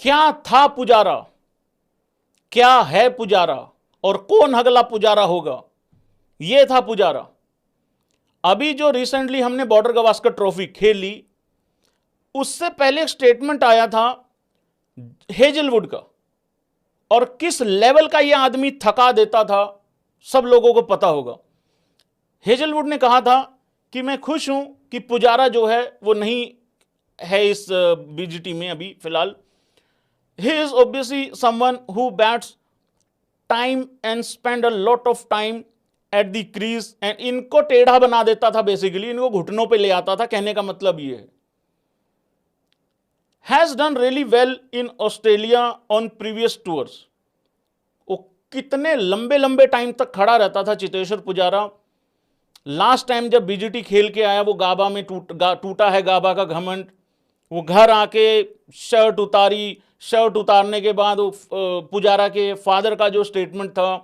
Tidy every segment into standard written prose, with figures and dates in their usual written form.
क्या था पुजारा, क्या है पुजारा और कौन अगला पुजारा होगा, यह था पुजारा। अभी जो रिसेंटली हमने बॉर्डर गावस्कर ट्रॉफी खेली, उससे पहले एक स्टेटमेंट आया था हेजलवुड का, और किस लेवल का यह आदमी थका देता था सब लोगों को पता होगा। हेजलवुड ने कहा था कि मैं खुश हूं कि पुजारा जो है वो नहीं है इस बीजीटी में अभी फिलहाल। He is obviously someone who bats time and spend a lot of time at the crease, and इनको टेढ़ा बना देता था, बेसिकली इनको घुटनों पे ले आता था। कहने का मतलब ये है, has done really well in Australia on previous tours. वो कितने लंबे लंबे टाइम तक खड़ा रहता था चेतेश्वर पुजारा। लास्ट टाइम जब बीजीटी खेल के आया वो गाबा में टूटा है गाबा का घमंड। वो घर आके शर्ट उतारी, शर्ट उतारने के बाद वो पुजारा के फादर का जो स्टेटमेंट था,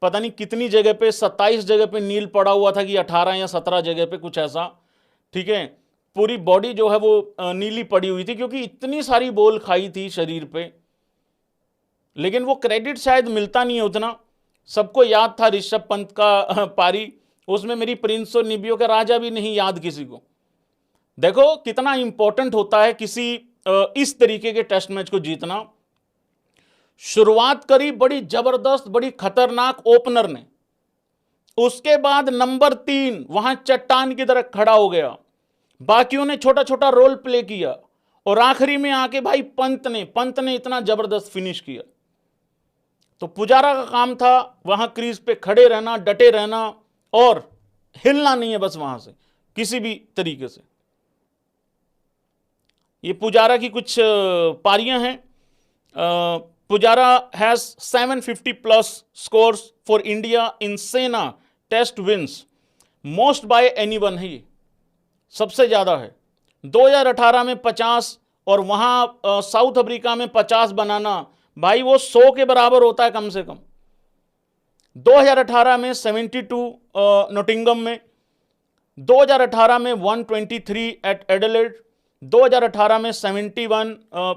पता नहीं कितनी जगह पे, 27 जगह पे नील पड़ा हुआ था कि 18 या 17 जगह पे कुछ ऐसा, ठीक है। पूरी बॉडी जो है वो नीली पड़ी हुई थी क्योंकि इतनी सारी बॉल खाई थी शरीर पे। लेकिन वो क्रेडिट शायद मिलता नहीं है उतना। सबको याद था ऋषभ पंत का पारी, उसमें मेरी प्रिंस और निबियो का राजा भी नहीं याद किसी को। देखो कितना इंपॉर्टेंट होता है किसी इस तरीके के टेस्ट मैच को जीतना। शुरुआत करी बड़ी जबरदस्त, बड़ी खतरनाक ओपनर ने, उसके बाद नंबर 3 वहां चट्टान की तरह खड़ा हो गया, बाकियों ने छोटा छोटा रोल प्ले किया, और आखिरी में आके भाई पंत ने इतना जबरदस्त फिनिश किया। तो पुजारा का काम था वहां क्रीज पे खड़े रहना, डटे रहना, और हिलना नहीं है बस वहां से किसी भी तरीके से। ये पुजारा की कुछ पारियां हैं। Pujara has 750 plus scores for India in SENA test wins, most by anyone है, ये सबसे ज्यादा है। 2018 में 50, और वहां साउथ अफ्रीका में 50 बनाना, भाई वो 100 के बराबर होता है कम से कम। 2018 में 72 नोटिंगम में, 2018 में 123 एट एडिलेड, 2018 में 71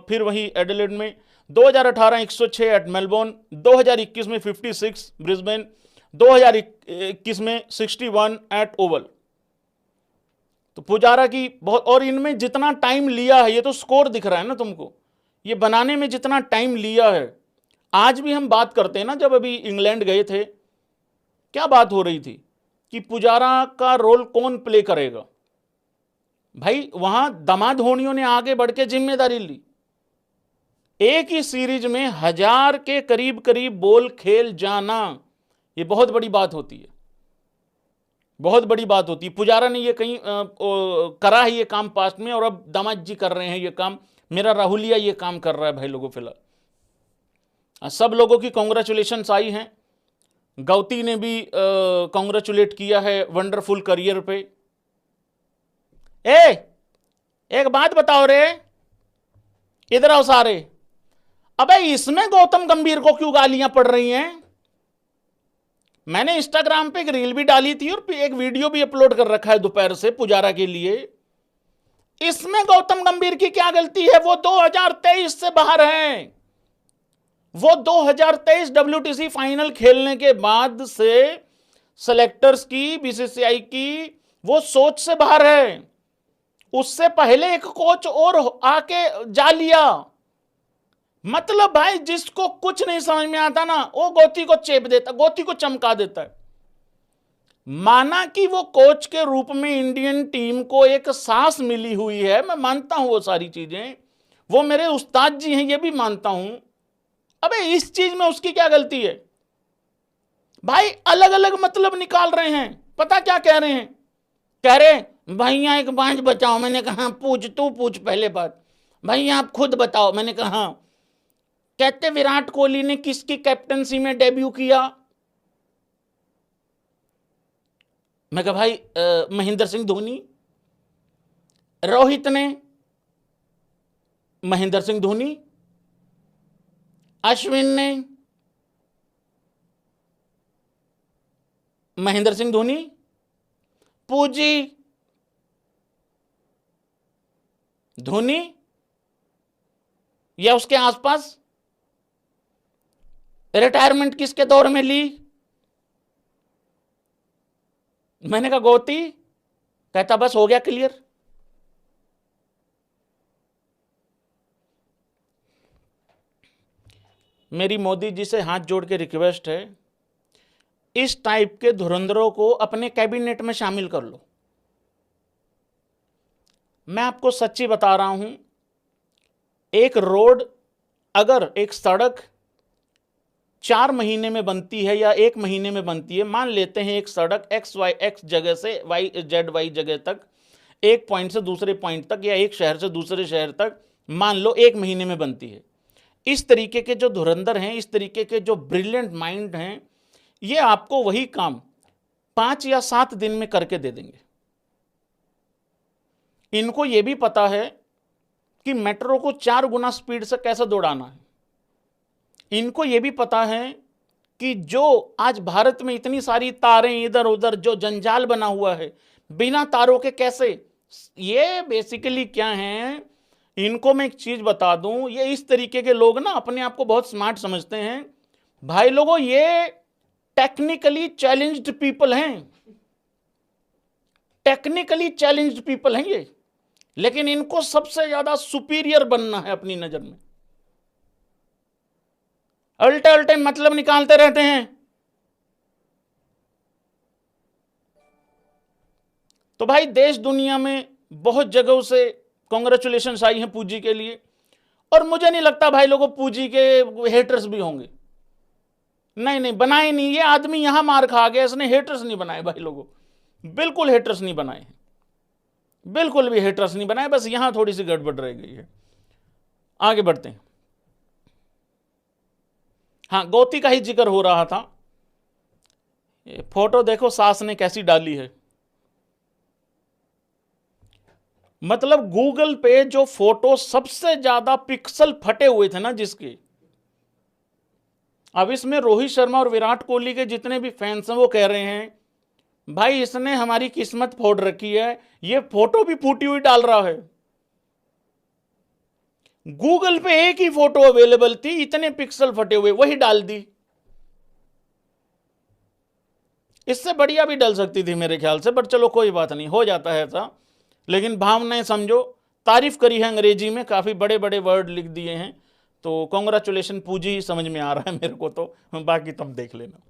फिर वही एडिलेड में, 2018 106 एट मेलबोर्न, 2021 में 56 ब्रिस्बेन, 2021 में 61 एट ओवल। तो पुजारा की बहुत, और इनमें जितना टाइम लिया है, ये तो स्कोर दिख रहा है ना तुमको, ये बनाने में जितना टाइम लिया है। आज भी हम बात करते हैं ना, जब अभी इंग्लैंड गए थे क्या बात हो रही थी कि पुजारा का रोल कौन प्ले करेगा। भाई वहां दामाद धोनियों ने आगे बढ़ के जिम्मेदारी ली। एक ही सीरीज में 1000 के करीब करीब बॉल खेल जाना, ये बहुत बड़ी बात होती है, बहुत बड़ी बात होती है। पुजारा ने ये कहीं करा है ये काम पास्ट में, और अब दामाद जी कर रहे हैं ये काम। मेरा राहुलिया ये काम कर रहा है भाई लोगों फिलहाल। सब लोगों की कॉन्ग्रेचुलेशंस आई हैं। गौती ने भी कॉन्ग्रेचुलेट किया है वंडरफुल करियर पे। एक बात बताओ रे, इधर आओ सारे। अबे इसमें गौतम गंभीर को क्यों गालियां पड़ रही हैं? मैंने इंस्टाग्राम पे एक रील भी डाली थी और एक वीडियो भी अपलोड कर रखा है दोपहर से पुजारा के लिए। इसमें गौतम गंभीर की क्या गलती है? वो 2023 से बाहर हैं। वो 2023 WTC फाइनल खेलने के बाद से सेलेक्टर्स की, बीसीसीआई की वो सोच से बाहर है। उससे पहले एक कोच और आके जा लिया। मतलब भाई जिसको कुछ नहीं समझ में आता ना, वो गोती को चेप देता, गोती को चमका देता है। माना कि वो कोच के रूप में इंडियन टीम को एक सांस मिली हुई है, मैं मानता हूं वो सारी चीजें, वो मेरे उस्ताद जी हैं ये भी मानता हूं। अबे इस चीज में उसकी क्या गलती है? भाई अलग अलग मतलब निकाल रहे हैं। पता क्या कह रहे हैं? कह रहे भैया एक बात बताओ। मैंने कहा पूछ, तू पूछ पहले बात। भैया आप खुद बताओ। मैंने कहा कहते विराट कोहली ने किसकी कैप्टनसी में डेब्यू किया? मैं कहा भाई महेंद्र सिंह धोनी। रोहित ने महेंद्र सिंह धोनी, अश्विन ने महेंद्र सिंह धोनी, पूजी धोनी, या उसके आसपास? रिटायरमेंट किसके दौर में ली? मैंने कहा गोती, कहता बस हो गया क्लियर। मेरी मोदी जी से हाथ जोड़ के रिक्वेस्ट है, इस टाइप के धुरंधरों को अपने कैबिनेट में शामिल कर लो। मैं आपको सच्ची बता रहा हूं, एक रोड, अगर एक सड़क 4 महीने में बनती है या 1 महीने में बनती है, मान लेते हैं एक सड़क एक्स जगह से वाई जगह तक, एक पॉइंट से दूसरे पॉइंट तक, या एक शहर से दूसरे शहर तक, मान लो 1 महीने में बनती है। इस तरीके के जो धुरंधर हैं, इस तरीके के जो ब्रिलियंट माइंड हैं, ये आपको वही काम 5 या 7 दिन में करके दे देंगे। इनको ये भी पता है कि मेट्रो को 4 गुना स्पीड से कैसे दौड़ाना है। इनको ये भी पता है कि जो आज भारत में इतनी सारी तारें इधर उधर जो जंजाल बना हुआ है, बिना तारों के कैसे, ये बेसिकली क्या है, इनको मैं एक चीज बता दूं, ये इस तरीके के लोग ना अपने आप को बहुत स्मार्ट समझते हैं। भाई लोगों, ये टेक्निकली चैलेंज्ड पीपल हैं, टेक्निकली चैलेंज्ड पीपल हैं ये, लेकिन इनको सबसे ज्यादा सुपीरियर बनना है अपनी नजर में। अल्टे अल्टे मतलब निकालते रहते हैं। तो भाई देश दुनिया में बहुत जगहों से कांग्रेचुलेशंस आई हैं पूजी के लिए, और मुझे नहीं लगता भाई लोगों पूजी के हेटर्स भी होंगे। नहीं, बनाए नहीं, ये आदमी यहां मार खा गया, इसने हेटर्स नहीं बनाए भाई लोगों, बिल्कुल हेटर्स नहीं बनाए, बिल्कुल भी हेटर्स नहीं बनाए, बस यहां थोड़ी सी गड़बड़ रह गई है। आगे बढ़ते हैं। हाँ, गोती का ही जिक्र हो रहा था। ये फोटो देखो सास ने कैसी डाली है, मतलब गूगल पे जो फोटो सबसे ज्यादा पिक्सल फटे हुए थे ना जिसके, अब इसमें रोहित शर्मा और विराट कोहली के जितने भी फैंस हैं वो कह रहे हैं भाई इसने हमारी किस्मत फोड़ रखी है, ये फोटो भी फूटी हुई डाल रहा है। गूगल पे एक ही फोटो अवेलेबल थी, इतने पिक्सल फटे हुए, वही डाल दी। इससे बढ़िया भी डल सकती थी मेरे ख्याल से, बट चलो कोई बात नहीं, हो जाता है ऐसा। लेकिन भावनाएं समझो, तारीफ करी है अंग्रेजी में, काफी बड़े बड़े वर्ड लिख दिए हैं, तो कांग्रेचुलेशन पूजी ही समझ में आ रहा है मेरे को, तो बाकी तुम देख लेना।